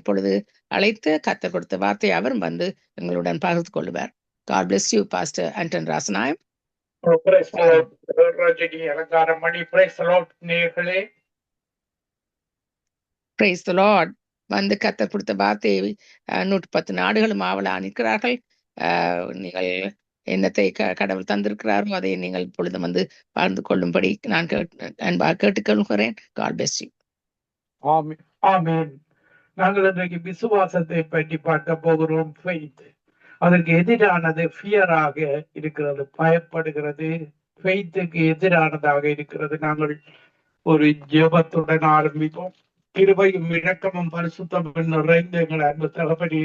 இப்பொழுது அழைத்து கர்த்தர் கொடுத்த வார்த்தை அவர் வந்து எங்களுடன் பகிர்ந்து கொள்வார். God bless you, Pastor Anton Rasanayam. Praise the Lord. Rajini Alangaramani. Praise the Lord நேயர்களே. Praise the Lord. வந்து கர்த்தர் கொடுத்த வார்த்தையை 110 நாடுகளும் ஆவலா நிற்கிறார்கள். நீங்கள் என்னத்தை கடவுள் தந்திருக்கிறாரோ அதை நீங்கள் இப்பொழுது வந்து பகிர்ந்து கொள்ளும்படி நான் அன்பாக கேட்டுக்கொள்கிறேன். God bless you. ஆமென். ஆமென். நாங்கள் இன்றைக்கு விசுவாசத்தை பற்றி பார்க்க போகிறோம். ஃபெய்த். அதற்கு எதிரானது ஃபியராக இருக்கிறது, பயப்படுகிறது. ஃபெய்த்துக்கு எதிரானதாக இருக்கிறது. நாங்கள் ஒரு ஜெபத்துடன் ஆரம்பிப்போம். கிருபையும் இரக்கமும் பரிசுத்தமும் நிறைந்த எங்கள் அன்பு தகப்பனே,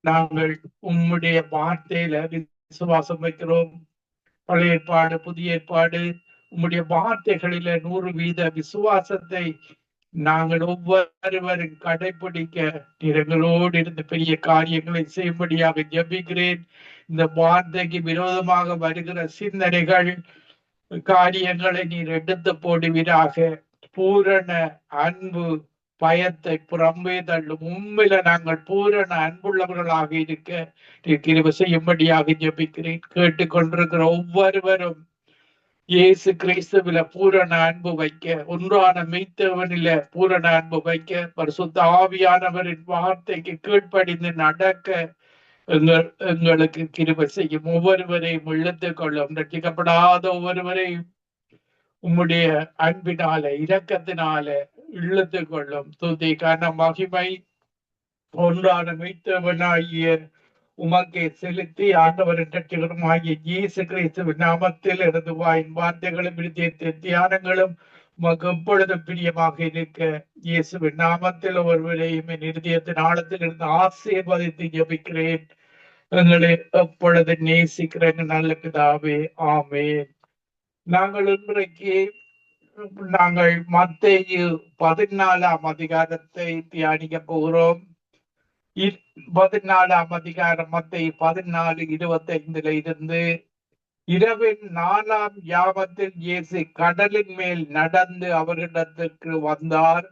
நாங்கள் உம்முடைய வார்த்தையில விசுவாசம் வைக்கிறோம். பழைய ஏற்பாடு புதிய ஏற்பாடு உம்முடைய வார்த்தைகளில 100% விசுவாசத்தை நாங்கள் ஒவ்வொருவரும் கடைபிடிக்க எங்களோடு இருந்து பெரிய காரியங்களை செய்யும்படியாக ஜெபிக்கிறேன். இந்த வார்த்தைக்கு விரோதமாக வருகிற சிந்தனைகள் காரியங்களை நீர் எடுத்து போடுவீராக. பூரண அன்பு பயத்தை புறம்பே தள்ளும். உண்மையில நாங்கள் பூரண அன்புள்ளவர்களாக இருக்க கிருபை செய்யும்படியாக ஜெபிக்கிறேன். கேட்டுக்கொண்டிருக்கிற ஒவ்வொருவரும் இயேசு கிறிஸ்துவில பூரண அன்பு வைக்க, ஒன்றான மெய்த்தவனில பூரண அன்பு வைக்க, பரிசுத்த ஆவியானவரின் வார்த்தைக்கு கீழ்ப்படிந்து நடக்க எங்களுக்கு கிருபை செய்யும். ஒவ்வொருவரையும் இழுத்துக் கொள்ளும். ரட்சிக்கப்படாத ஒவ்வொருவரையும் உம்முடைய அன்பினால இரக்கத்தினால இழுத்துக் கொள்ளும். துதி கன மகிமை ஒன்றான மெய்த்தவனாகிய உமக்கே செலுத்தி ஆண்டவரின் ரட்சகருமாகிய இயேசு கிறிஸ்துவின் நாமத்தில் எனது வாயின் வார்த்தைகளும் தியானங்களும் உமக்கு எப்பொழுதும் பிரியமாக இருக்க இயேசுவின் நாமத்தில் ஒருவரையும் என் இருதயத்தின் ஆழத்தில் இருந்து ஆசீர்வதித்து ஜெபிக்கிறேன். எங்களை எப்பொழுது நேசிக்கிற நல்ல பிதாவே, ஆமென். நாங்கள் இன்றைக்கு மத்தேயு 14ஆம் அதிகாரத்தை தியானிக்க போகிறோம். 14ஆம் அதிகாரம் மத்தேயு 14:25 இருந்து, இரவின் 4ஆம் யாமத்தில் இயேசு கடலின் மேல் நடந்து அவரிடத்திற்கு வந்தார்.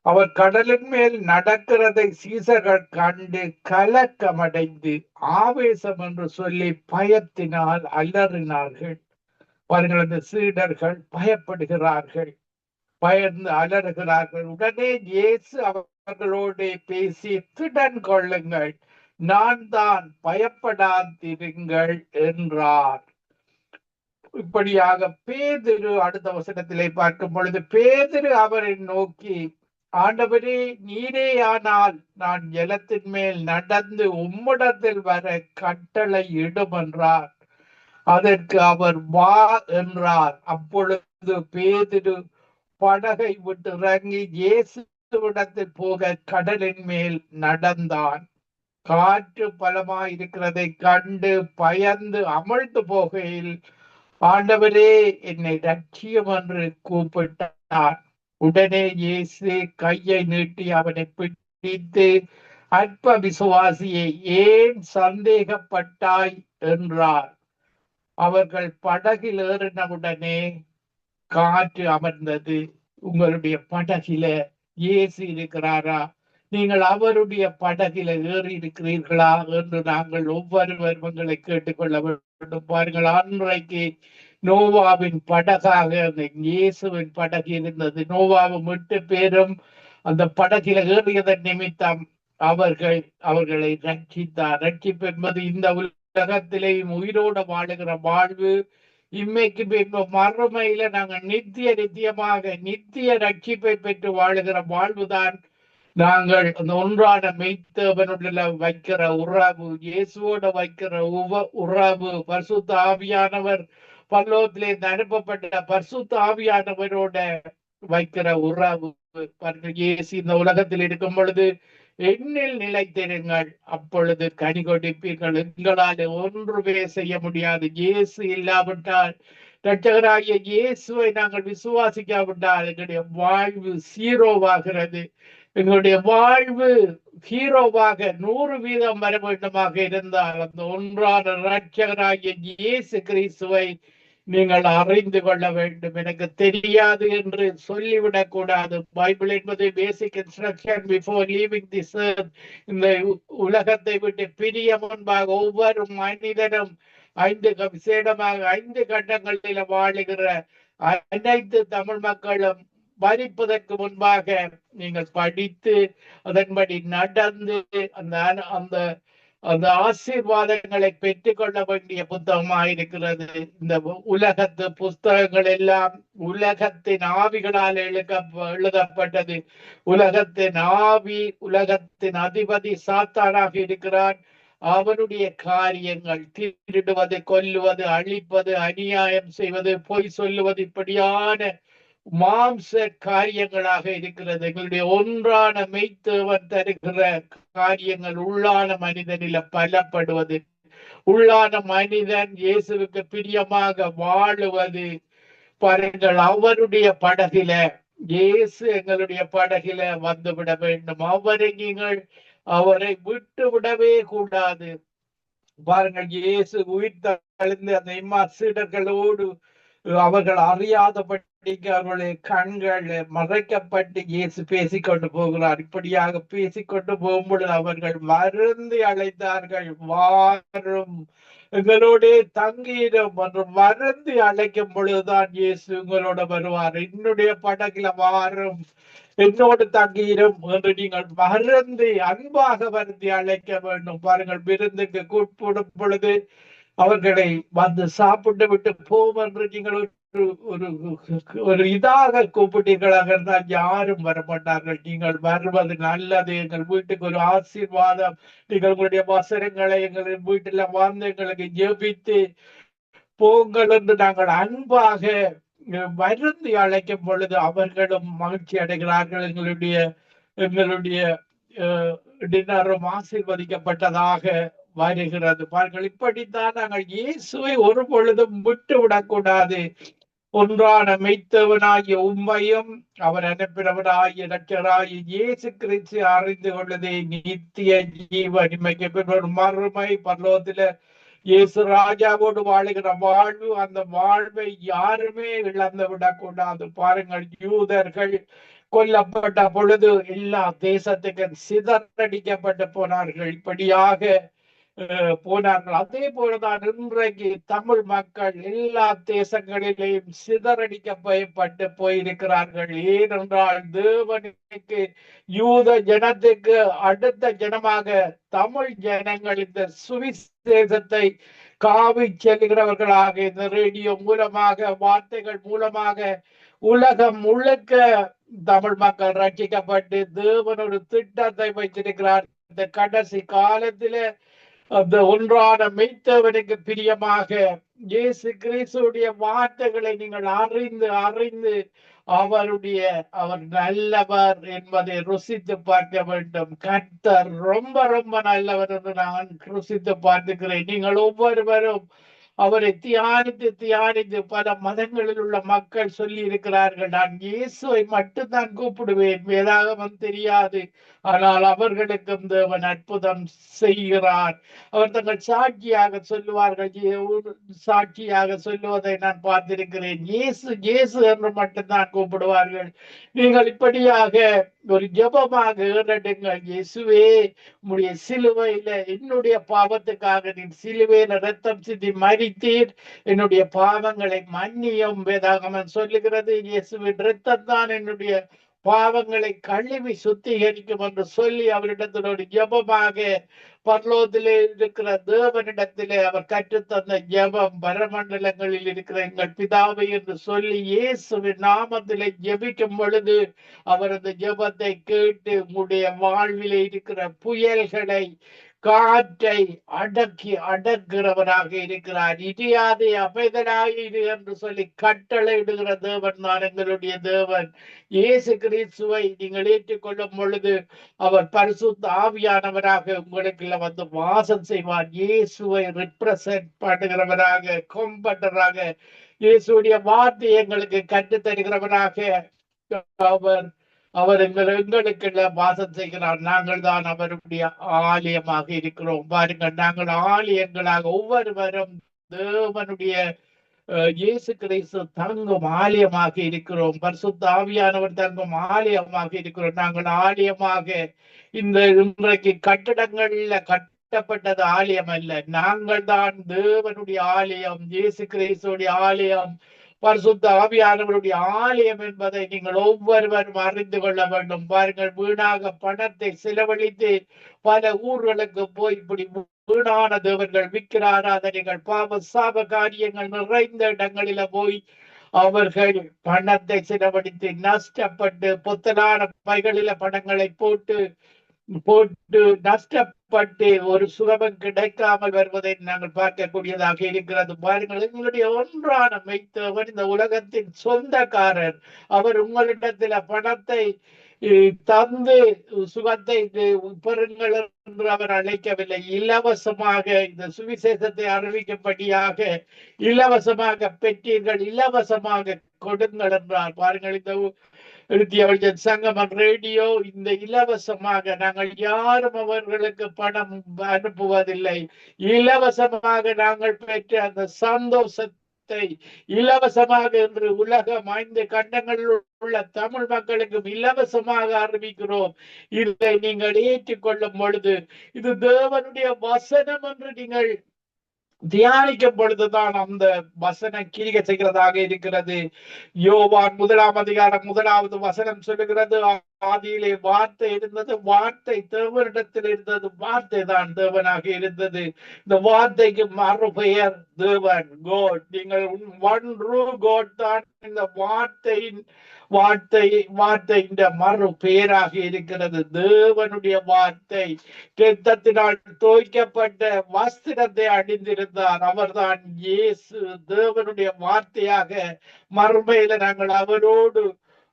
அவர் கடலின் மேல் நடக்கிறதை சீசர்கள் கண்டு கலக்கமடைந்து ஆவேசம் என்று சொல்லி பயத்தினால் அலறினார்கள். பாருங்கள், அந்த சீடர்கள் பயப்படுகிறார்கள், பயந்து அலறுகிறார்கள். உடனே இயேசு அவர்களோடு பேசி, திடன் கொள்ளுங்கள், நான் தான், பயப்படாதிருங்கள் என்றார். இப்படியாக பேதுரு, அடுத்த வசனத்திலே பார்க்கும் பொழுது, பேதுரு அவரை நோக்கி, ஆண்டவரே, நீரே ஆனால் நான் ஜலத்தின் மேல் நடந்து உம்மிடத்தில் வர கட்டளை இடும் என்றார். அதற்கு அவர் வா என்றார். அப்பொழுது பேதுரு படகை விட்டு இறங்கி இயேசுவிடத்தில் போக கடலின் மேல் நடந்தான். காற்று பலமாய் இருக்கிறதை கண்டு பயந்து அமிழ்ந்து போகையில், ஆண்டவரே, என்னை ரட்சியும் என்று கூப்பிட்டார். உடனே இயேசு கையை நீட்டி அவனை பிடித்து, அற்ப விசுவாசியை, ஏன் சந்தேகப்பட்டாய் என்றார். அவர்கள் படகில் ஏறினவுடனே காற்று அமர்ந்தது. உங்களுடைய படகில இயேசு இருக்கிறாரா? நீங்கள் அவருடைய படகில ஏறி இருக்கிறீர்களா என்று நாங்கள் ஒவ்வொருவரும் உங்களை கேட்டுக்கொள்ள வேண்டும். பாருங்கள், அன்றைக்கு நோவாவின் படகாக அந்த இயேசுவின் படகு இருந்தது. நோவாவும் 8 பேரும் அந்த படகில ஏறியதன் நிமித்தம் அவர்களை ரட்சித்தார். ரட்சிப்பு என்பது இந்த உலகத்திலேயும் உயிரோடு வாழுகிற வாழ்வு. இம்மைக்கு மறுமையில நாங்கள் நித்திய ரட்சிப்பை பெற்று வாழுகிற வாழ்வுதான் நாங்கள் அந்த ஒன்றான மெய்த்தவனுடைய வைக்கிற உறவு, இயேசுவோட வைக்கிற உறவு, பரிசுத்த ஆவியானவர் பரலோகத்திலே அனுப்பப்பட்ட பரிசுத்த ஆவியானவரோட வைக்கிற உறவு. இயேசு இந்த உலகத்தில் இருக்கும் பொழுது, என்னில் நிலைத்திருங்கள், அப்பொழுது கனி கொடுப்பீர்கள். எங்களால் ஒன்றுமே செய்ய முடியாது. இயேசு இல்லாவிட்டால், இரட்சகராகிய இயேசுவை நாங்கள் விசுவாசிக்காவிட்டால் எங்களுடைய வாழ்வு சீரோவாகிறது. எங்களுடைய வாழ்வு ஹீரோவாக 100% வர வேண்டுமாக இருந்தால் அந்த ஒன்றான இரட்சகராகிய இயேசு கிறிஸ்துவை நீங்கள் அறிந்து கொள்ள வேண்டும். எனக்கு தெரியாது என்று சொல்லிவிடக் கூடாது. பைபிள் என்பது பேசிக் instruction before leaving this earth. இந்த உலகத்தை விட்டு பிரிய முன்பாக ஒவ்வொரு மனிதனும் விசேடமாக 5 கட்டங்களில் வாழுகிற அனைத்து தமிழ் மக்களும் மரிப்பதற்கு முன்பாக நீங்கள் படித்து அதன்படி நடந்து அந்த அந்த அந்த ஆசீர்வாதங்களை பெற்றுக்கொள்ள வேண்டிய புத்தகமாயிருக்கிறது. இந்த உலகத்து புஸ்தகங்கள் எல்லாம் உலகத்தின் ஆவிகளால் எழுதப்பட்டது. உலகத்தின் ஆவி, உலகத்தின் அதிபதி சாத்தானாக இருக்கிறான். அவனுடைய காரியங்கள் திருடுவது, கொல்லுவது, அழிப்பது, அநியாயம் செய்வது, பொய் சொல்லுவது, இப்படியான மாம்ச காரியங்களாக இருக்கிறது. எங்களுடைய ஒன்றான மெய்த்தேவன் தருகிற காரியங்கள் உள்ளான மனிதனில பலப்படுவது, உள்ளான மனிதன் இயேசுவுக்கு பிரியமாக வாழுவது. பாருங்கள், அவருடைய படகில இயேசு எங்களுடைய படகில வந்துவிட வேண்டும். அவரை விட்டு விடவே கூடாது. பாருங்கள், இயேசு உயிர் தழுந்து அந்த சீடர்களோடு அவர்கள் அறியாதபடிக்கு அவர்களுடைய கண்கள் மறைக்கப்பட்டு இயேசு பேசிக்கொண்டு போகிறார். இப்படியாக பேசிக்கொண்டு போகும்பொழுது அவர்கள் வருந்தி அழைத்தார்கள், வாரும் எங்களோட தங்கியிடும் என்று வருந்தி அழைக்கும் பொழுதுதான் இயேசு உங்களோட வருவார். என்னுடைய படகுல வாரும், என்னோடு தங்கியிடும் என்று நீங்கள் வருந்தி அன்பாக வருந்தி அழைக்க வேண்டும். பாருங்கள், விருந்துக்கு கூப்பிடும் பொழுது அவர்களை வந்து சாப்பிட்டு விட்டு போம் என்று நீங்கள் ஒரு இதாக கூப்பிட்டீர்களாக இருந்தால் யாரும் வரமாட்டார்கள். நீங்கள் வருவது நல்லது, எங்கள் வீட்டுக்கு ஒரு ஆசீர்வாதம், நீங்கள் உங்களுடைய வசனங்களை எங்களின் வீட்டுல வந்து எங்களுக்கு ஜெபித்து போங்கள் என்று நாங்கள் அன்பாக வருந்தி அழைக்கும் பொழுது அவர்களும் மகிழ்ச்சி அடைகிறார்கள். எங்களுடைய டின்னரும் ஆசீர்வதிக்கப்பட்டதாக வருகிறது. பாருங்கள், இப்படித்தான் நாங்கள் இயேசுவை ஒரு பொழுதும் விட்டு விடக்கூடாது. ஒன்றான மெய்த்தவனாகிய உண்மையும் அவர் அனுப்பினவராகிய இரட்சகராகிய இயேசு கிறிஸ்து அறிந்து கொள்ளதே நித்திய ஜீவன். ஒரு மறுமை பரலோகத்தில இயேசு ராஜாவோடு வாழுகிற வாழ்வு, அந்த வாழ்வை யாருமே இழந்து விடக்கூடாது. பாருங்கள், யூதர்கள் கொல்லப்பட்ட பொழுது எல்லா தேசத்துக்கு சிதறடிக்கப்பட்டு போனார்கள். இப்படியாக போனார்கள். அதே போலதான் இன்றைக்கு தமிழ் மக்கள் எல்லா தேசங்களிலேயும் சிதறடிக்கப்பட்டு போயிருக்கிறார்கள். ஏனென்றால் தேவனுக்கு யூத ஜனத்துக்கு அடுத்த ஜனமாக தமிழ் ஜனங்கள் இந்த சுவிசேஷத்தை காவி செல்கிறவர்களாக இந்த ரேடியோ மூலமாக, வார்த்தைகள் மூலமாக உலகம் முழுக்க தமிழ் மக்கள் ரட்சிக்கப்பட்டு தேவன் ஒரு திட்டத்தை வைத்திருக்கிறார். இந்த கடைசி காலத்தில அந்த ஒன்றான மெய்த்தவனுக்கு பிரியமாக இயேசு கிறிஸ்துடைய வார்த்தைகளை நீங்கள் அறிந்து அவர் நல்லவர் என்பதை ருசித்து பார்க்க வேண்டும். கர்த்தர் ரொம்ப ரொம்ப நல்லவர் என்று நான் ருசித்து பார்த்துக்கிறேன். நீங்கள் ஒவ்வொருவரும் அவரை தியானித்து பல மதங்களில் உள்ள மக்கள் சொல்லி இருக்கிறார்கள், நான் இயேசுவை மட்டும்தான் கூப்பிடுவேன், வேதாகமம் தெரியாது. ஆனால் அவர்களுக்கும் தேவன் அற்புதம் செய்கிறார். அவர் தங்கள் சாட்சியாக சொல்லுவார்கள். சாட்சியாக சொல்லுவதை நான் பார்த்திருக்கிறேன். இயேசு என்று மட்டும்தான் கூப்பிடுவார்கள். நீங்கள் இப்படியாக ஒரு ஜெபமாக ஏறடுங்கள். இயேசுவே, உம்முடைய சிலுவையில என்னுடைய பாவத்துக்காக நீ சிலுவையில ரத்தம் சிந்தி மரித்தீர், என்னுடைய பாவங்களை மன்னியும். வேதாகமம் சொல்லுகிறது, இயேசுவின் ரத்தம் தான் என்னுடைய பாவங்களை கழுவி சுத்திகரிக்கும் என்று சொல்லி அவரிடத்தில் ஒரு ஜெபமாக பரலோகத்திலே இருக்கிற தேவனிடத்திலே அவர் கற்றுத்தந்த ஜெபம், பரமண்டலங்களில் இருக்கிற எங்கள் பிதாவை என்று சொல்லி இயேசுவின் நாமத்திலே ஜெபிக்கும் பொழுது அவர் அந்த ஜெபத்தை கேட்டு உங்களுடைய வாழ்விலே இருக்கிற புயல்களை, காற்றை அடக்குகிறவராக இருக்கிறார். இடியாதே அமைதலாயிரு என்று சொல்லி கட்டளை இடுகிற தேவன் தான் எங்களுடைய தேவன். இயேசு கிறிஸ்துவை நீங்கள் ஏற்றுக்கொள்ளும் பொழுது அவர் பரிசுத்த ஆவியானவராக உங்களுக்கு வந்து வாசம் செய்வார். இயேசுவை ரிப்ரசன்ட் பண்ணுகிறவராக, கொம்பட்டராக, இயேசுடைய வார்த்தை எங்களுக்கு கற்றுத் தருகிறவராக அவர் எங்களுக்கு வாசம் செய்கிறார். நாங்கள் தான் அவருடைய ஆலயமாக இருக்கிறோம். பாருங்கள், நாங்கள் ஆலயங்களாக ஒவ்வொருவரும் தேவனுடைய இயேசு கிறிஸ்து தங்கும் ஆலயமாக இருக்கிறோம். பரிசுத்த ஆவியானவர் தங்கும் ஆலயமாக இருக்கிறோம். நாங்கள் ஆலயமாக இந்த இன்றைக்கு கட்டடங்கள்ல கட்டப்பட்டது ஆலயம் அல்ல. நாங்கள் தான் தேவனுடைய ஆலயம், இயேசு கிறிஸ்துடைய ஆலயம், பரிசுத்த ஆவியானவருடைய ஆலயம் என்பதை நீங்கள் ஒவ்வொருவரும் அறிந்து கொள்ள வேண்டும். பாருங்கள், வீணாக பணத்தை செலவழித்து பல ஊர்களுக்கு போய் இப்படி வீணான தேவர்கள், விக்கிர ஆராதனைகள், பாவ சாப காரியங்கள் நிறைந்த இடங்களில போய் அவர்கள் பணத்தை செலவழித்து நஷ்டப்பட்டு பொத்தலான பைகளில பணங்களை போட்டு போட்டு நஷ்டப்பட்டு ஒரு சுகமும் கிடைக்காமல் வருவதை நாங்கள் பார்க்கக்கூடியதாக இருக்கிறது. பாருங்கள், எங்களுடைய ஒன்றான மெய்த்தவர் இந்த உலகத்தின் சொந்தக்காரர். அவர் உங்களிடத்தில் பணத்தை தந்து சுகத்தை பெறுங்கள் என்று அவர் அழைக்கவில்லை. இலவசமாக இந்த சுவிசேஷத்தை அறிவிக்கும்படியாக இலவசமாக பெற்றீர்கள், இலவசமாக கொடுங்கள் என்றார். பாருங்கள், இந்த எழுதியவர்கள் சங்கமம் ரேடியோ இந்த இலவசமாக, நாங்கள் யாரும் அவர்களுக்கு பணம் அனுப்புவதில்லை. இலவசமாக நாங்கள் பெற்ற அந்த சந்தோஷத்தை இலவசமாக என்று உலகம் 5 கண்டங்களில் உள்ள தமிழ் மக்களுக்கும் இலவசமாக அறிவிக்கிறோம். இதை நீங்கள் ஏற்றுக்கொள்ளும் பொழுது இது தேவனுடைய வசனம் என்று நீங்கள் தியானிக்கும் பொழுதுதான் அந்த வசனம் கிரியை செய்கிறதாக இருக்கிறது. யோவான் 1 1 வசனம் சொல்லுகிறது, ஆதியிலே வார்த்தை இருந்தது, வார்த்தை தேவனிடத்தில் இருந்தது, வார்த்தை தான் தேவனாக இருந்தது. இந்த வார்த்தைக்கு மறுபெயர் தேவன், கோட். நீங்கள் ஒன் ட்ரூ கோட் தான் இந்த வார்த்தை இந்த மறு பெயராக இருக்கிறது. தேவனுடைய வார்த்தை இரத்தத்தினால் தோய்க்கப்பட்ட வஸ்திரத்தை அணிந்திருந்தார். அவர்தான் இயேசு. தேவனுடைய வார்த்தையாக மறுமையில நாங்கள் அவரோடு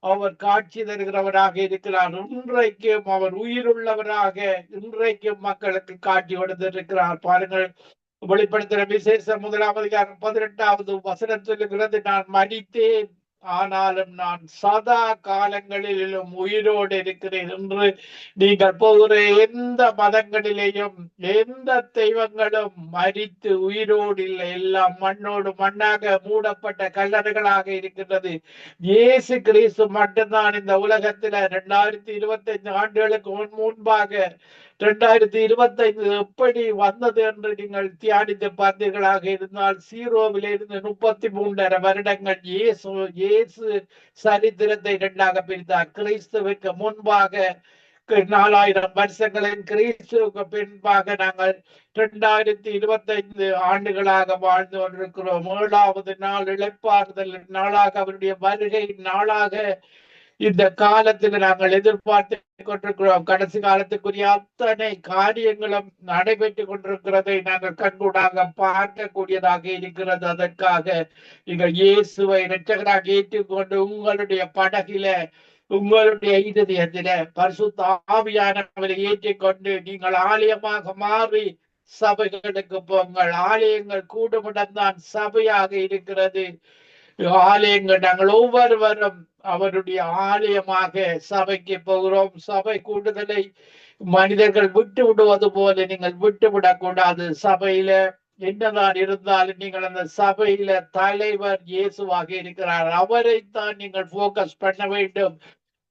அவர் காட்சி தருகிறவராக இருக்கிறார். இன்றைக்கும் அவர் உயிருள்ளவராக இன்றைக்கும் மக்களுக்கு காட்சி கொடுத்திருக்கிறார். பாருங்கள், வெளிப்படுத்துகிற விசேஷம் 1 வசனம் சொல்லுகிறது, நான் மரித்தேன் ஆனாலும் நான் சதா காலங்களிலும் உயிரோடு இருக்கிறேன் என்று. நீங்கள் போகிற எந்த மதங்களிலேயும் எந்த தெய்வங்களும் மரித்து உயிரோடு இல்லை, எல்லாம் மண்ணோடு மண்ணாக மூடப்பட்ட கல்லறைகளாக இருக்கின்றது. இயேசு கிறிஸ்து மட்டும்தான் இந்த உலகத்துல 2025 ஆண்டுகளுக்கு முன்பாக 2025 எப்படி வந்தது என்று நீங்கள் தியானித்து பார்த்தீர்களாக இருந்தால், 0 இருந்து 33 வருடங்கள் இயேசு சரித்திரத்தை 2ஆக பிரித்தார். கிறிஸ்துவுக்கு முன்பாக 4000 வருஷங்களின், கிறிஸ்துவுக்கு பின்பாக நாங்கள் 2025 ஆண்டுகளாக வாழ்ந்து கொண்டிருக்கிறோம். 7வது நாள் இளைப்பாறுதல் நாளாக, அவருடைய வருகை நாளாக இந்த காலத்தில் நாங்கள் எதிர்பார்த்து கொண்டிருக்கிறோம். கடைசி காலத்துக்குரிய அத்தனை காரியங்களும் நடைபெற்றுக் கொண்டிருக்கிறதை நாங்கள் கண்கூடாக பார்க்கக்கூடியதாக இருக்கிறது. அதற்காக நீங்கள் இயேசுவை இரட்சகராக ஏற்றுக்கொண்டு உங்களுடைய படகில, உங்களுடைய இதயத்தில பரிசுத்த ஆவியானவரை ஏற்றிக்கொண்டு நீங்கள் ஆலயமாக மாறி சபைகளுக்கு போங்கள். ஆலயங்கள் கூடுமிடம்தான் சபையாக இருக்கிறது. ஆலயங்கள் நாங்கள் ஒவ்வொருவரும் அவருடைய ஆலயமாக சபைக்கு போகிறோம். சபை கூடுதலை மனிதர்கள் விட்டு விடுவது போல நீங்கள் விட்டு விடக்கூடாது. சபையில என்னதான் இருந்தாலும் நீங்கள் அந்த சபையில தலைவர் இயேசுவாக இருக்கிறார், அவரைத்தான் நீங்கள் போக்கஸ் பண்ண வேண்டும்.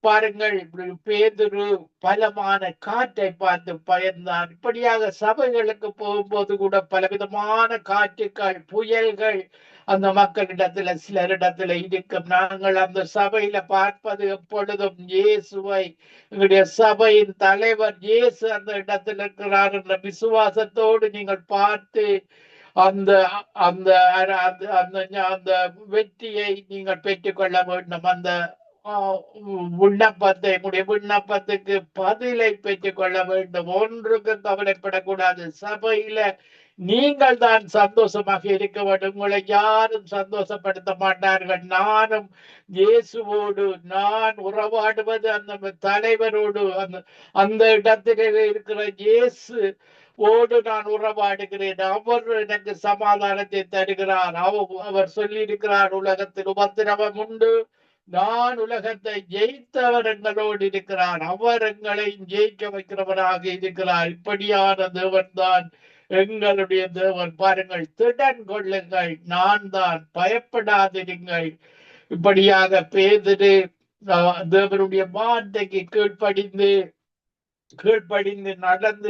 பாருங்கள், பேதுரு பலமான காற்றை பார்த்து பயந்தான். இப்படியாக சபைகளுக்கு போகும்போது கூட பலவிதமான காற்றுகள், புயல்கள் அந்த மக்களிடத்துல சிலரிடத்துல இருக்கும். நாங்கள் அந்த சபையில பார்ப்பது எப்பொழுதும் இயேசுவை, எங்களுடைய சபையின் தலைவர் இயேசு அந்த இடத்துல இருக்கிறார் என்ற விசுவாசத்தோடு நீங்கள் பார்த்து அந்த அந்த அந்த அந்த வெற்றியை நீங்கள் பெற்றுக்கொள்ள வேண்டும். அந்த விண்ணப்பத்தை, உங்களுடைய விண்ணப்பத்துக்கு பதிலை பெற்றுக் கொள்ள வேண்டும். ஒன்றுக்கு கவலைப்படக்கூடாது. சபையில நீங்கள் தான் சந்தோஷமாக இருக்க வேண்டும். உங்களை யாரும் சந்தோஷப்படுத்த மாட்டார்கள். நானும் இயேசுவோடு நான் உறவாடுவது அந்த தலைவரோடு, அந்த இடத்திலே இருக்கிற இயேசு ஓடு நான் உறவாடுகிறேன். அவர் எனக்கு சமாதானத்தை தருகிறார். அவர் சொல்லி இருக்கிறார், உலகத்தில் உபத்திரவம் உண்டு, நான் உலகத்தை ஜெயித்தவர் எங்களோடு இருக்கிறார், அவர் எங்களை ஜெயிக்க வைக்கிறவராக இருக்கிறார். இப்படியான தேவன் தான் எங்களுடைய தேவன். பாருங்கள், திடன் கொள்ளுங்கள், நான் தான், பயப்படாதிருங்கள். இப்படியாக பேதுரு தேவனுடைய வார்த்தைக்கு கீழ்ப்படிந்து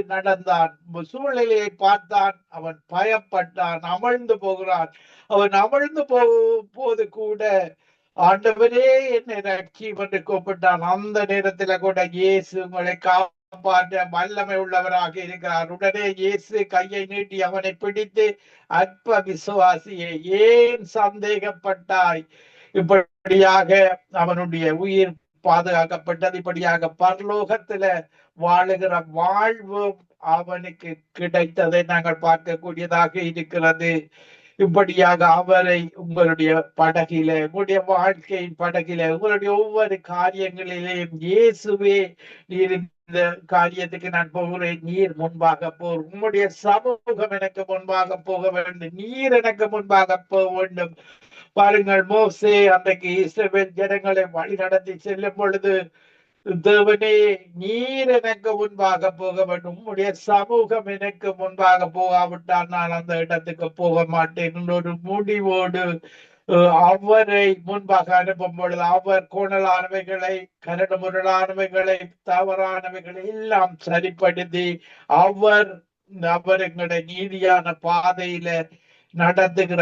நடந்தான். சூழ்நிலையை பார்த்தான், அவன் பயப்பட்டான், அமிழ்ந்து போகிறான். அவன் அமிழ்ந்து போது கூட ஆண்டவரே என்னை ரட்சியும் என்று கூப்பிட்டான். அந்த நேரத்துல கூட இயேசு உங்களை காப்பாற்ற வல்லமை உள்ளவராக இருக்கிறார். உடனே இயேசு கையை நீட்டி அவனை பிடித்து, அற்ப விசுவாசியே, ஏன் சந்தேகப்பட்டாய்? இப்படியாக அவனுடைய உயிர் பாதுகாக்கப்பட்டது. இப்படியாக பரலோகத்துல வாழுகிற வாழ்வும் அவனுக்கு கிடைத்ததை நாங்கள் பார்க்கக்கூடியதாக இருக்கிறது. இப்படியாக அவரை உங்களுடைய படகில, உங்களுடைய வாழ்க்கையின் படகில, உங்களுடைய ஒவ்வொரு காரியங்களிலேயும் இயேசுவே, நீர் இந்த காரியத்துக்கு நான் போகிறேன், நீர் முன்பாக போர், உங்களுடைய சமூகம் எனக்கு முன்பாக போக வேண்டும், நீர் எனக்கு முன்பாக போக வேண்டும். பாருங்கள், மோசே அன்றைக்கு இஸ்ரவேல் ஜனங்களை வழி நடத்தி செல்லும் பொழுது, தேவனே நீர் எனக்கு முன்பாக போக வேண்டும், உம்முடைய சமூகம் எனக்கு முன்பாக போகாவிட்டால் நான் அந்த இடத்துக்கு போக மாட்டேன் ஒரு முடிவோடு அவரை முன்பாக அனுப்பும் பொழுது, அவர் கோணலானவைகளை, கரடு முரடானவைகளை, தவறானவைகளை எல்லாம் சரிப்படுத்தி அவர் எங்களுடைய நீதியான பாதையில நடத்துகிற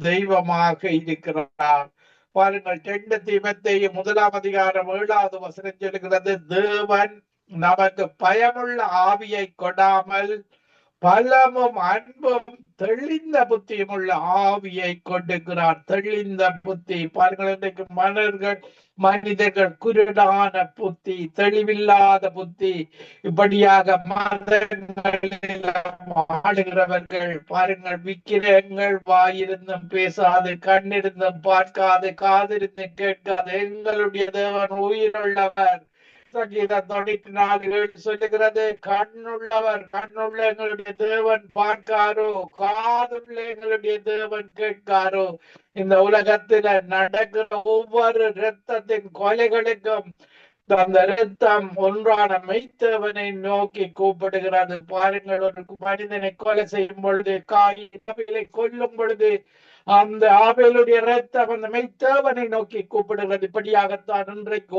தெய்வமாக இருக்கிறார். பாருங்கள், 2 தீமோத்தேயு 1:7 சொல்லுகிறது, தேவன் நமக்கு பயமுள்ள ஆவியை கொடாமல் பலமும் அன்பும் தெளிந்த புத்தியும் உள்ள ஆவியை கொடுக்கிறார். தெளிந்த புத்தி. பாருங்கள், இன்றைக்கு மனிதர்கள் குருடான புத்தி, தெளிவில்லாத புத்தி, இப்படியாக மதங்களில் ஆடுகிறவர்கள். பாருங்கள், விக்கிரங்கள் வாயிருந்தும் பேசாது, கண்ணிருந்தும் பார்க்காது, காதிருந்தும் கேட்காது, எங்களுடைய தேவன் உயிருள்ளவர். சங்கீதம் 94 சொல்லுகிறது, கண்ணுள்ள எங்களுடைய தேவன் பார்க்காரோ, காதுள்ள எங்களுடைய தேவன் கேட்காரோ. இந்த உலகத்துல நடக்கிற ஒவ்வொரு இரத்தத்தின் கொலைகளுக்கும் அந்த இரத்தம் ஒன்றான மெய்த்தேவனை நோக்கி கூப்பிடுகிறது. பாருங்கள், ஒரு மனிதனை கொலை செய்யும் பொழுது, காயிலை கொல்லும் பொழுது, அந்த ஆபேலுடைய இரத்தம் அந்த மெய்த்தேவனை நோக்கி கூப்பிடுகிறது. இப்படியாகத்தான் இன்றைக்கு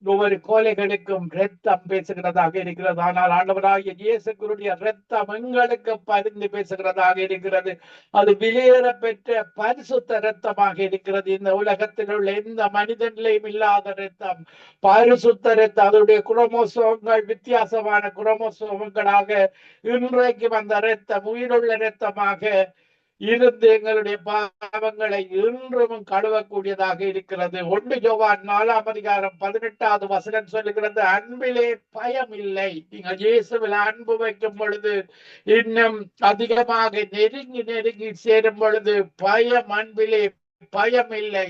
ஒவ்வொரு கோலைகளுக்கும் இரத்தம் பேசுகிறதாக இருக்கிறது. ஆனால் ஆண்டவராகிய இயேசுவினுடைய இரத்தம் எங்களுக்கு பரிந்து பேசுகிறதாக இருக்கிறது. அது விலையேற பெற்ற பரிசுத்த இரத்தமாக இருக்கிறது. இந்த உலகத்தில் உள்ள எந்த மனிதனிலையும் இல்லாத இரத்தம், பரிசுத்த இரத்தம். அதனுடைய குரோமோசோம்கள் வித்தியாசமான குரோமோசோம்களாக இன்றைக்கு அந்த இரத்தம் உயிருள்ள இரத்தமாக இருந்து எங்களுடைய பாவங்களை இன்றும் கழுவக்கூடியதாக இருக்கிறது. 1 யோவான் 4:18 சொல்லுகிறது, அன்பிலே பயம் இல்லை. நீங்கள் இயேசுவில் அன்பு வைக்கும் பொழுது, இன்னும் அதிகமாக நெருங்கி சேரும் பொழுது, அன்பிலே பயம் இல்லை.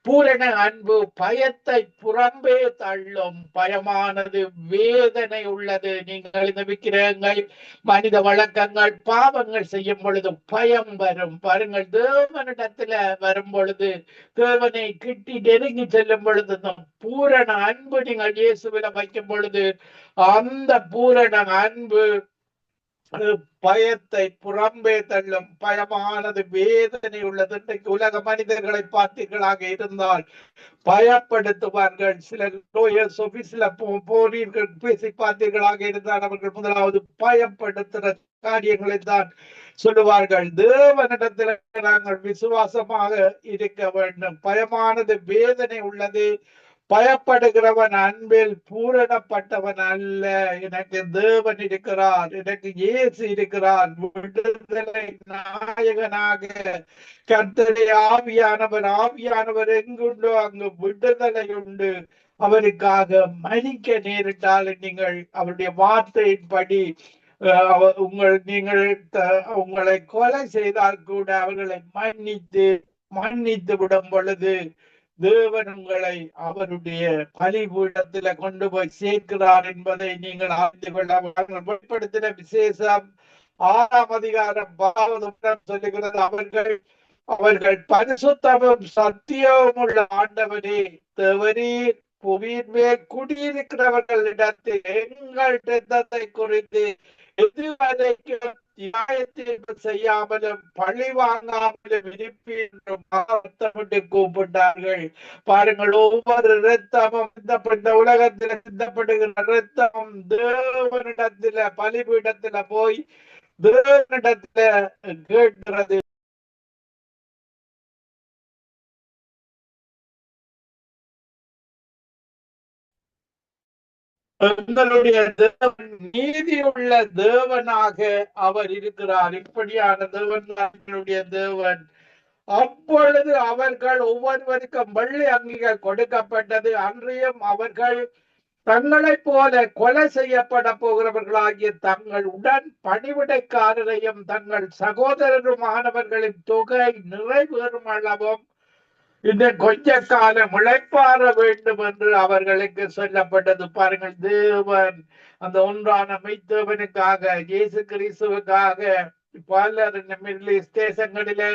பூரண அன்பு பயத்தை புறம்பே தள்ளும். பயமானது வேதனை உள்ளது. நீங்கள் இந்த விக்கிரகங்கள், மனித வழக்கங்கள், பாவங்கள் செய்யும் பொழுது பயம் வரும். பாருங்கள், தேவனிடத்துல வரும் பொழுது, தேவனை கிட்டி நெருங்கி செல்லும் பொழுது, பூரண அன்பு நீங்கள் இயேசுவில வைக்கும் பொழுது, அந்த பூரண அன்பு பயத்தை புறம்பே தள்ளும். பயமானது வேதனை உள்ளது. இன்றைக்கு உலக மனிதர்களை பார்த்தீர்களாக இருந்தால் பயப்படுத்துவார்கள். சில லோயர்ஸ் ஆபீஸ்ல போறீர்கள், பேசி பார்த்தீர்களாக இருந்தால் அவர்கள் முதலாவது பயப்படுத்துற காரியங்களை தான் சொல்லுவார்கள். தேவனிடத்தில் நாங்கள் விசுவாசமாக இருக்க வேண்டும். பயமானது வேதனை உள்ளது. பயப்படுகிறவன் அன்பில் பூரணப்பட்டவன் அல்ல. எனக்கு தேவன் இருக்கிறார், எனக்கு இயேசு இருக்கிறார், விடுதலை நாயகனாக கர்த்தருடைய ஆவியானவர் எங்குண்டோ அங்கு விடுதலை உண்டு. அவருக்காக மன்னிக்க நேரிட்டால் நீங்கள் அவருடைய வார்த்தையின்படி உங்களை கொலை செய்தால் கூட அவர்களை மன்னித்து விடும் பொழுது தேவன் உங்களை அவருடைய பலிபீடத்தில கொண்டு போய் சேர்க்கிறார் என்பதை நீங்கள் அறிந்து கொள்ள. வெளிப்படுத்தின விசேஷம் 6:10 சொல்லுகிறது, அவர்கள் பரிசுத்தமும் சத்தியமும் உள்ள ஆண்டவரே தேவரீர் புவியின் மேல் குடியிருக்கிறவர்களிடத்தில் எங்கள் இரத்தத்தை குறித்து எதுவரைக்கும் நியாயத்தீர்ப்பு செய்யாமலும் பழி வாங்காமலும் இருப்பேன் என்று மகத்தமிட்டு கூப்பிட்டார்கள். பாருங்கள், ஒவ்வொரு இரத்தமும் இந்த உலகத்தில் சிந்தப்படுகிற இரத்தமும் தேவனிடத்துல பலிபீடத்துல போய் தேவனிடத்துல கேட்கிறது. எங்களுடைய தேவன் நீதியுள்ள தேவனாக அவர் இருக்கிறார். இப்படியான தேவன் எங்களுடைய தேவன். அப்பொழுது அவர்கள் ஒவ்வொருவருக்கும் வெள்ளி அங்கிகள் கொடுக்கப்பட்டது. அன்றையும் அவர்கள் தங்களைப் போல கொலை செய்யப்பட போகிறவர்களாகிய தங்கள் உடன் பணிவிடைக்காரரையும் தங்கள் சகோதரருமானவர்களின் தொகை நிறைவேறும் அளவும் இந்த கொஞ்ச காலம் உழைப்பாற வேண்டும் என்று அவர்களுக்கு சொல்லப்பட்டது. பாருங்கள், தேவன் அந்த ஒன்றான மெய்த்தேவனுக்காக, இயேசு கிறிஸ்துவுக்காக பலர் தேசங்களிலே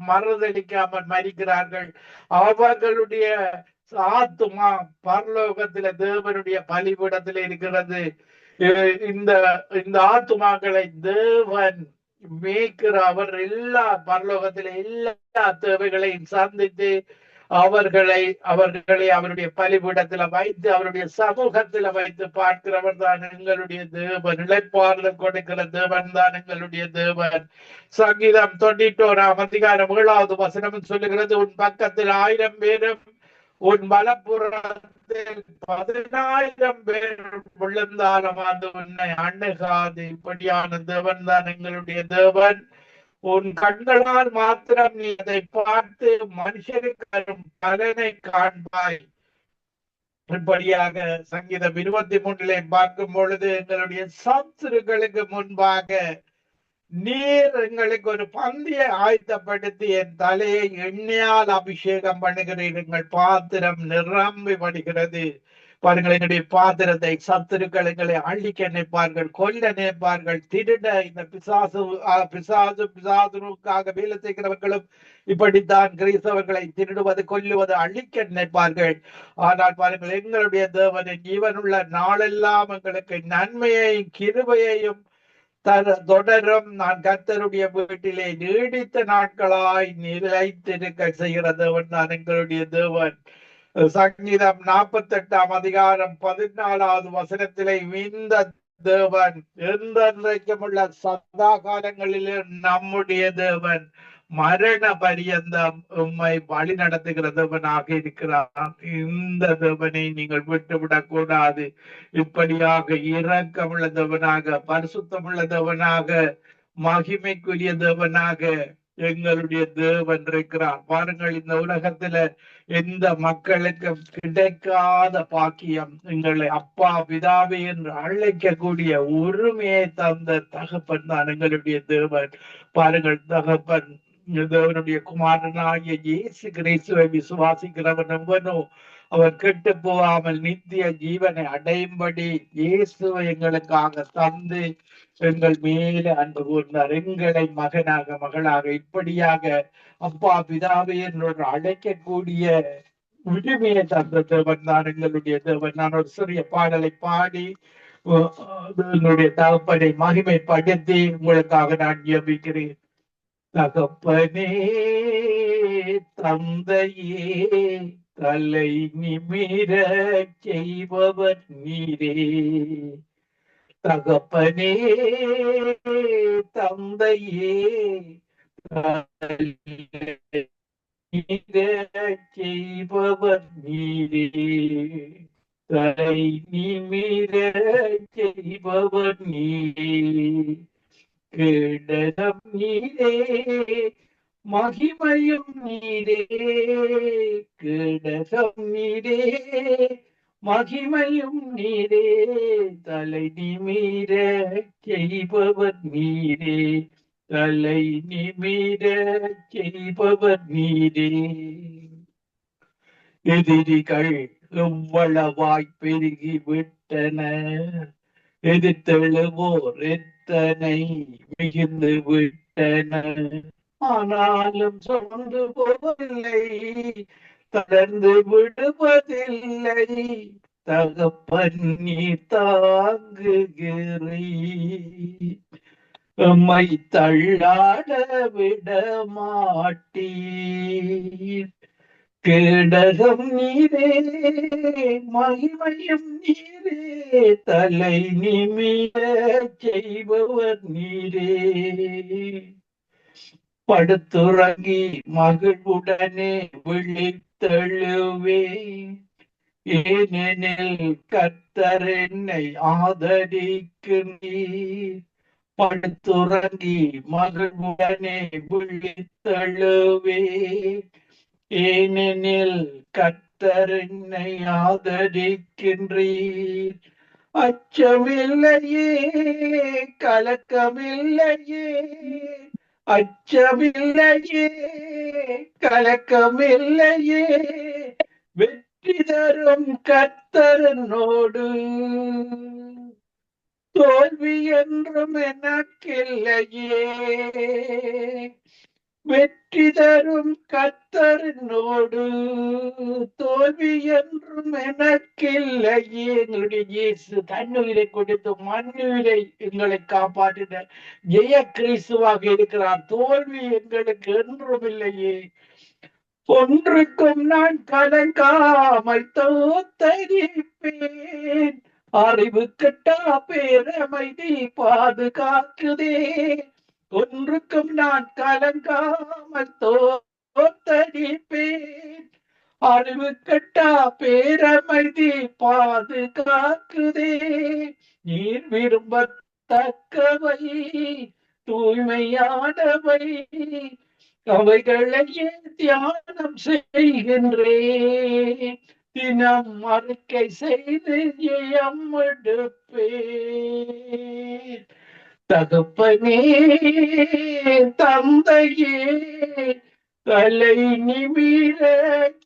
மறுதளிக்காமல் மறிக்கிறார்கள். அவர்களுடைய ஆத்துமா பரலோகத்தில தேவனுடைய பலிபீடத்தில் இருக்கிறது. இந்த இந்த ஆத்துமாக்களை தேவன் மேய்க்கிற அவர் எல்லா பரலோகத்தில எல்லா தேவைகளையும் சந்தித்து அவர்களை அவருடைய பலிபீடத்துல வைத்து அவருடைய சமூகத்துல வைத்து பார்க்கிறவர் தான் எங்களுடைய தேவன். இளைப்பாறுதல் கொடுக்கிற தேவன் தான் எங்களுடைய தேவன். சங்கீதம் 91 7வது வசனம் சொல்லுகிறது, உன் பக்கத்தில் 1000 பேரும் உன் வலப்புறத்தில் 10,000 பேர் விழுந்தாலும் அது உன்னை அணுகாது. இப்படியான தேவன் தான் எங்களுடைய தேவன். உன் கண்களால் மாத்திரம் நீ அதை பார்த்து மனுஷருக்கு வரும் பலனை காண்பாய். இப்படியாக சங்கீதம் 23 பார்க்கும் பொழுது, எங்களுடைய சத்துருக்களுக்கு முன்பாக நீர் எங்களுக்கு ஒரு பந்தியை ஆயத்தப்படுத்தி என் தலையை எண்ணெயால் அபிஷேகம் பண்ணுகிறீர். எங்கள் பாத்திரம் நிரம்பி வருகிறது. பாருங்கள், என்னுடைய பாத்திரத்தை சத்துருக்கள் எங்களை அழிக்க நினைப்பார்கள், கொல்ல நினைப்பார்கள், திருட இந்த பிசாசுக்காக வேலை செய்கிறவர்களும் இப்படித்தான் கிறிஸ்தவர்களை திருடுவது, கொல்லுவது, அழிக்க நினைப்பார்கள். ஆனால் பாருங்கள், எங்களுடைய தேவனின் ஜீவனுள்ள நாளெல்லாம் எங்களுக்கு நன்மையையும் கிருபையையும் தொடரும். நான் கர்த்தருடைய வீட்டிலே நீடித்த நாட்களாய் நிலைத்திருக்க செய்கிற தேவன் தான் எங்களுடைய தேவன். சங்கீதம் 48 வசனத்திலே இந்த தேவன் என்றைக்கும் உள்ள சதா காலங்களிலும் நம்முடைய தேவன் மரண பரியந்தம் உம்மை வழி நடத்துகிற தேவனாக இருக்கிறார். இந்த தேவனை நீங்கள் விட்டுவிடக் கூடாது. இப்படியாக இரக்கமுள்ள தேவனாக, பரிசுத்தமுள்ள தேவனாக, மகிமைக்குரிய தேவனாக எங்களுடைய தேவன் இருக்கிறார். பாருங்கள், இந்த உலகத்துல எந்த மக்களுக்கு கிடைக்காத பாக்கியம் எங்களை அப்பா பிதாவே என்று அழைக்கக்கூடிய உரிமையை தந்த தகப்பன் தான் எங்களுடைய தேவன். பாருங்கள், தகப்பன் தேவனுடைய குமாரனாகிய இயேசு கிறிஸ்துவை விசுவாசிக்கிறவன் எவனோ அவர் கெட்டு போகாமல் நித்திய ஜீவனை அடையும்படி இயேசுவை எங்களுக்காக தந்து எங்கள் மேல அன்பு கூர்ந்தார். எங்களை மகனாக மகளாக இப்படியாக அப்பா பிதாவே என்று அழைக்கக்கூடிய உரிமையை தந்த தேவன் தான் எங்களுடைய தேவன். நான் ஒரு சிறிய பாடலை பாடி என்னுடைய தகப்பனை மகிமைப்படுத்தி உங்களுக்காக நான் ஜெபிக்கிறேன். தகப்பனே, தந்தையே, தலை நிமிர செய்பவர் நீரே. தகப்பனே, தந்தையே, செய்பவர் நீரே. தலை நிமிர செய்பவர் நீரே. கேடகம் நீரே, மகிமையும் நீரே. கேடகம் நீரே, மகிமையும் நீரே. தலை நிமிர செய்பவர் நீரே. தலை நிமிர செய்பவர் நீரே. எதிரிகள் எவ்வளவாய் பெருகி விட்டன, எதிர்த்தெழுவோர் எத்தனை மிகுந்து விட்டன. ஆனாலும் சொந்து போவதில்லை, தளர்ந்து விடுவதில்லை. தகப்பன் நீ தாங்குகிறீ. எம்மை தள்ளாட விட மாட்டீர். கேடகம் நீரே, மகிமையும் நீரே, தலை நிமிர செய்பவர் நீரே. படுத்துறங்கி மகிழ்வுடனே விழித்தெழுவே, ஏனெனில் கர்த்தர் என்னை ஆதரிக்கின்றீர். படுத்துறங்கி மகிழ்வுடனே விழித்தெழுவே, ஏனெனில் கர்த்தர் என்னை ஆதரிக்கின்றீர். அச்சமில்லையே, கலக்கமில்லையே, அச்சமில்லையே, கலக்கமில்லையே, வெற்றி தரும் கர்த்தரனோடு தோல்வி என்றும் எனக்கில்லையே. வெற்றி தரும் கர்த்தரனோடு தோல்வி என்றும் எனக்கில்லையே. எங்களுடைய இயேசு தன்னுயிரை கொடுத்து மண்ணுயிரை எங்களை காப்பாற்றின ஜெய கிறிஸ்துவாக இருக்கிறார். தோல்வி எங்களுக்கு என்றும் இல்லையே. ஒன்றுக்கும் நான் கலங்காமல் தோத்தரிப்பேன். அறிவு கெட்டா பேரமைதி பாதுகாக்குதே. ஒன்றுக்கும் நான் கலங்காமல் தோத்தரிப்பேன். அறிவு கெட்டா பேரமைதி பாதுகாக்குதே. நீர் விரும்பத்தக்கவை தூய்மையானவை, அவைகளையே தியானம் செய்கின்றேன். தினம் அறிக்கை செய்து ஜெயம் எடுப்பேன். தகப்பனே, தந்தையே, தலை நிமிர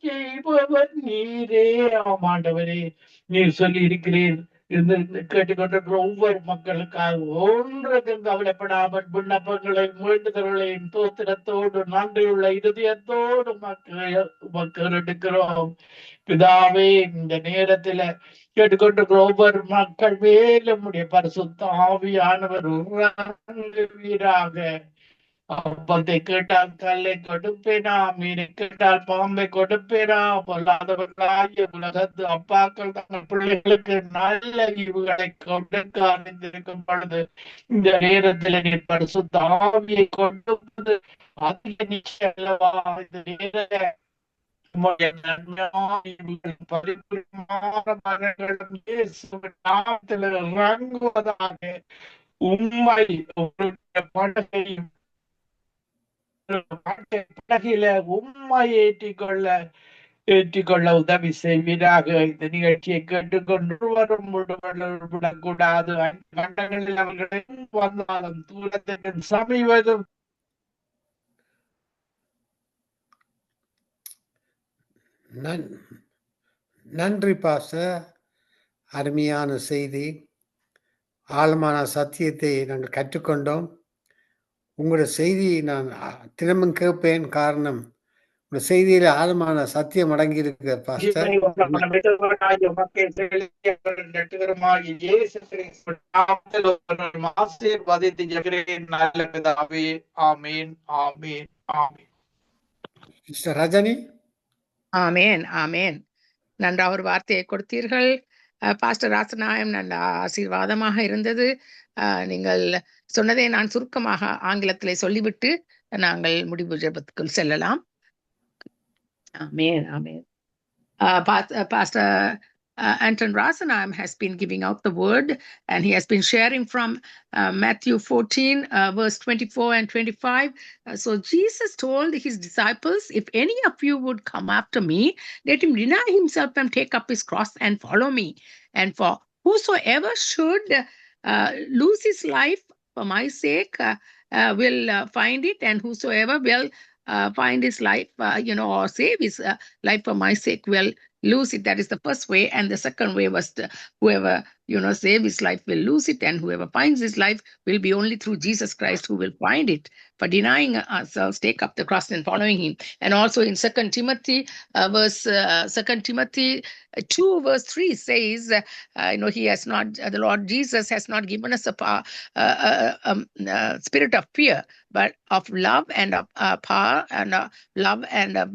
செய்பவர் நீரே. ஆமாண்டவரே, நீர் சொல்லி இருக்கிறேன். கேட்டுக்கொண்டிருக்கிற ஒவ்வொரு மக்களுக்காக ஒன்றுக்கும் கவலைப்படாமல் விண்ணப்பங்களை வேண்டுதல்களையும் தோத்திரத்தோடு நன்றியுள்ள இருதயத்தோடு மக்கள் எடுக்கிறோம். பிதாவே, இந்த நேரத்துல கேட்டுக்கொண்டிருக்கிற ஒவ்வொரு மக்கள் மேலும் உடைய பரிசுத்த ஆவியானவர் உறங்குவீராக. அப்பத்தை கேட்டால் கல்லை கொடுப்பேனா, மீனை கேட்டால் பாம்பை கொடுப்பேனா. பொல்லாதவர்களாகிய உலகத்து அப்பாக்கள் தங்கள் பிள்ளைகளுக்கு நல்ல ஈவுகளை கொடுக்க அறிந்திருக்கும் பொழுது இந்த நேரத்தில் நீ பரிசுத்த ஆவியை கொடுப்பது அதிக நிச்சயம் அல்லவா? இந்த நேரத்தில் இறங்குவதாக உண்மை படகையும் படகில உண்மை ஏற்றிக்கொள்ள உதவி செய்வீராக. இந்த நிகழ்ச்சியை கேட்டுக்கொண்டு வரும் விடக்கூடாது. கண்டங்களில் அவர்களும் வந்தாலும் தூரத்தின் சமீபம். நன்றி பாஸ்டர், அருமையான செய்தி, ஆழமான சத்தியத்தை நாங்கள் கற்றுக்கொண்டோம். உங்களோட செய்தியை நான் திரும்ப கேட்பேன். காரணம், உங்களோட செய்தியில ஆழமான சத்தியம் அடங்கி இருக்கு பாஸ்டர். ரஜினி. ஆமேன், ஆமேன். நன்றா ஒரு வார்த்தையை கொடுத்தீர்கள் பாஸ்டர் ராசநாயம். நல்ல ஆசீர்வாதமாக இருந்தது. நீங்கள் சொன்னதை நான் சுருக்கமாக ஆங்கிலத்திலே சொல்லிவிட்டு நாங்கள் முடிவு ஜெபத்துக்குள் செல்லலாம். ஆமேன், ஆமேன். Pastor Anton Rasanayam has been giving out the word, and he has been sharing from Matthew 14, verse 24 and 25. So Jesus told his disciples, if any of you would come after me, let him deny himself and take up his cross and follow me. And for whosoever should lose his life for my sake will find it, and whosoever will find his life, or save his life for my sake will lose it. That is the first way. And the second way was whoever, save his life will lose it, and whoever finds his life will be only through Jesus Christ who will find it. For denying ourselves, take up the cross and following him. And also in 2 Timothy, 2 Timothy 2 verse 3 says, he has not, the Lord Jesus has not given us a spirit of fear, but of love and of power and love and of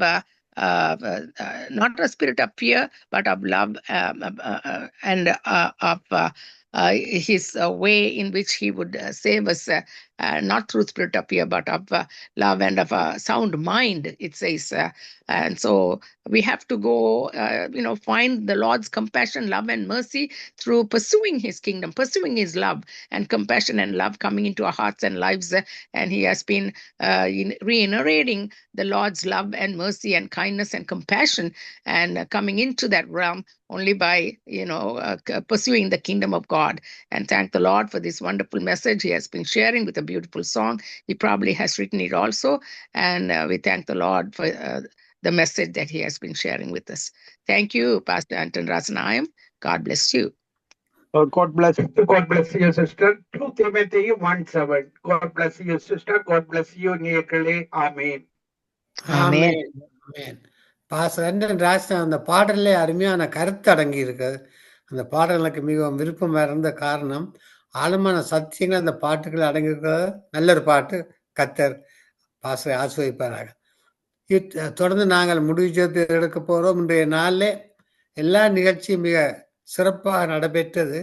not a spirit of fear, but of love and of his way in which he would save us, not through spirit of fear, but of love and of a sound mind, it says. And so we have to go, find the Lord's compassion, love, and mercy through pursuing his kingdom, pursuing his love and compassion and love coming into our hearts and lives. And he has been reiterating the Lord's love and mercy and kindness and compassion, and coming into that realm only by, pursuing the kingdom of God. And thank the Lord for this wonderful message he has been sharing with a beautiful song. He probably has written it also. And we thank the Lord for the message that he has been sharing with us. Thank you, Pastor Anton Rasanayam. God bless you. God bless you, sister. 2 Timothy 1:7. God bless you, sister. God bless you, நேயர்களே. ஆமென். ஆமென். ஆமென். Pastor Anton Rajan அந்த பாடல்ல அருமையான கருத்து அடங்கி இருக்குது. அந்த பாடல் எனக்கு மிகவும் விருப்பமா இருந்த காரணம், ஆழமான சத்தியங்கள் அந்த பாட்டுகள் அடங்கியிருக்கிறது. நல்ல ஒரு பாட்டு. கர்த்தர் பாஸ்டரை ஆசீர்வதிப்பாராக. தொடர்ந்து நாங்கள் முடிவு செய்து எடுக்க போறோம். இன்றைய நாளிலே எல்லா நிகழ்ச்சியும் மிக சிறப்பாக நடைபெற்றது.